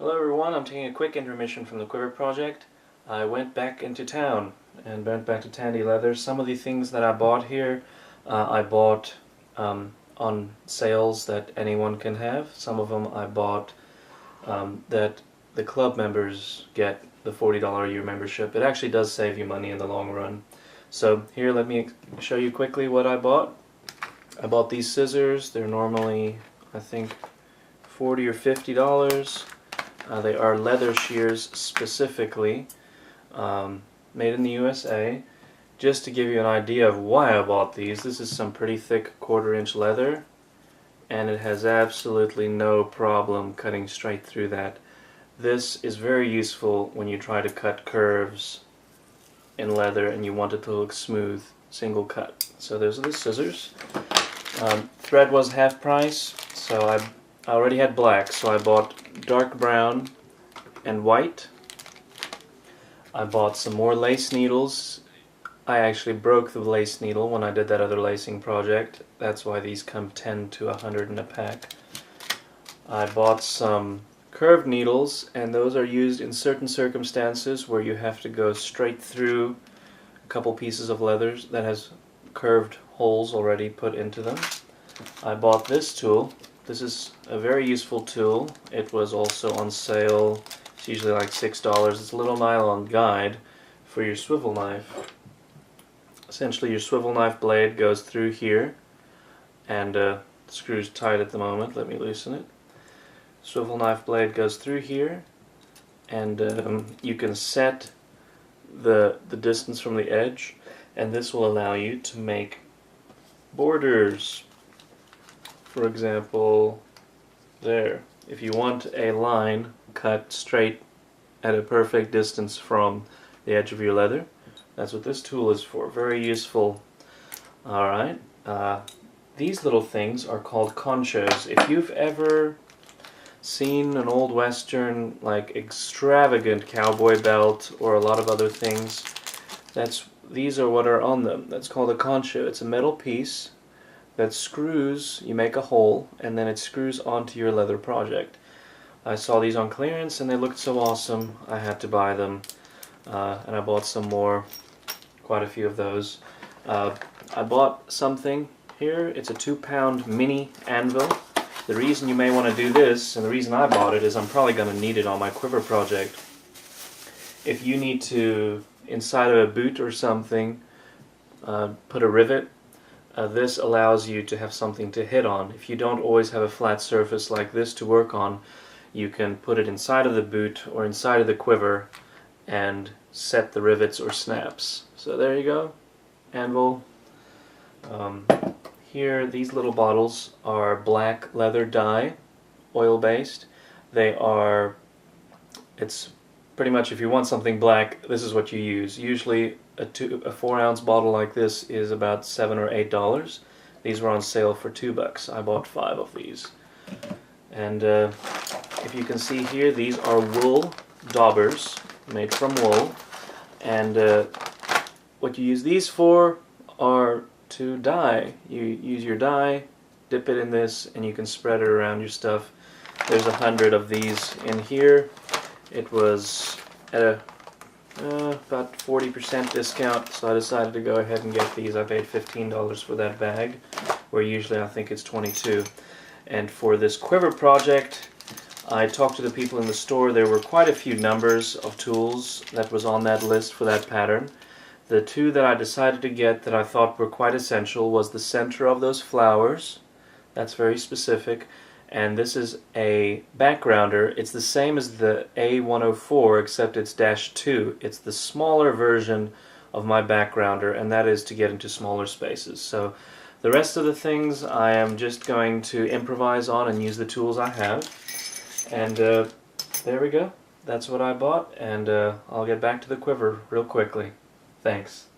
Hello everyone, I'm taking a quick intermission from the Quiver project. I went back into town and went back to Tandy Leather. Some of the things that I bought here, I bought on sales that anyone can have. Some of them I bought that the club members get, the $40 a year membership. It actually does save you money in the long run. So here, let me show you quickly what I bought. I bought these scissors. They're normally, I think, $40 or $50. They are leather shears specifically, made in the USA. Just to give you an idea of why I bought these, this is some pretty thick 1/4-inch leather, and it has absolutely no problem cutting straight through that. This is very useful when you try to cut curves in leather and you want it to look smooth, single cut. So those are the scissors. Thread was half price, so I already had black, so I bought dark brown and white. I bought some more lace needles. I actually broke the lace needle when I did that other lacing project. That's why these come 10 to 100 in a pack. I bought some curved needles, and those are used in certain circumstances where you have to go straight through a couple pieces of leather that has curved holes already put into them. I bought this tool. This is a very useful tool. It was also on sale. It's usually like $6. It's a little nylon guide for your swivel knife. Essentially, your swivel knife blade goes through here, and the screw's tight at the moment. Let me loosen it. Swivel knife blade goes through here, and you can set the distance from the edge, and this will allow you to make borders. For example, there. If you want a line cut straight at a perfect distance from the edge of your leather, that's what this tool is for. Very useful. Alright. These little things are called conchos. If you've ever seen an old western, like, extravagant cowboy belt or a lot of other things, these are what are on them. That's called a concho. It's a metal piece that screws, you make a hole, and then it screws onto your leather project. I saw these on clearance and they looked so awesome, I had to buy them. And I bought some more, quite a few of those. I bought something here. It's a 2-pound mini anvil. The reason you may want to do this, and the reason I bought it, is I'm probably going to need it on my quiver project. If you need to, inside of a boot or something, put a rivet, this allows you to have something to hit on. If you don't always have a flat surface like this to work on, you can put it inside of the boot or inside of the quiver and set the rivets or snaps. So there you go, anvil. Here, these little bottles are black leather dye, oil-based. It's pretty much, if you want something black, this is what you use. Usually a 4-ounce bottle like this is about $7 or $8. These were on sale for $2. I bought 5 of these. And if you can see here, these are wool daubers, made from wool. And what you use these for are to dye. You use your dye, dip it in this, and you can spread it around your stuff. There's 100 of these in here. It was at about 40% discount, so I decided to go ahead and get these. I paid $15 for that bag, where usually I think it's $22. And for this quiver project, I talked to the people in the store. There were quite a few numbers of tools that was on that list for that pattern. The two that I decided to get that I thought were quite essential was the center of those flowers. That's very specific. And this is a backgrounder. It's the same as the A104, except it's -2. It's the smaller version of my backgrounder, and that is to get into smaller spaces. So the rest of the things I am just going to improvise on and use the tools I have. And there we go. That's what I bought, and I'll get back to the quiver real quickly. Thanks.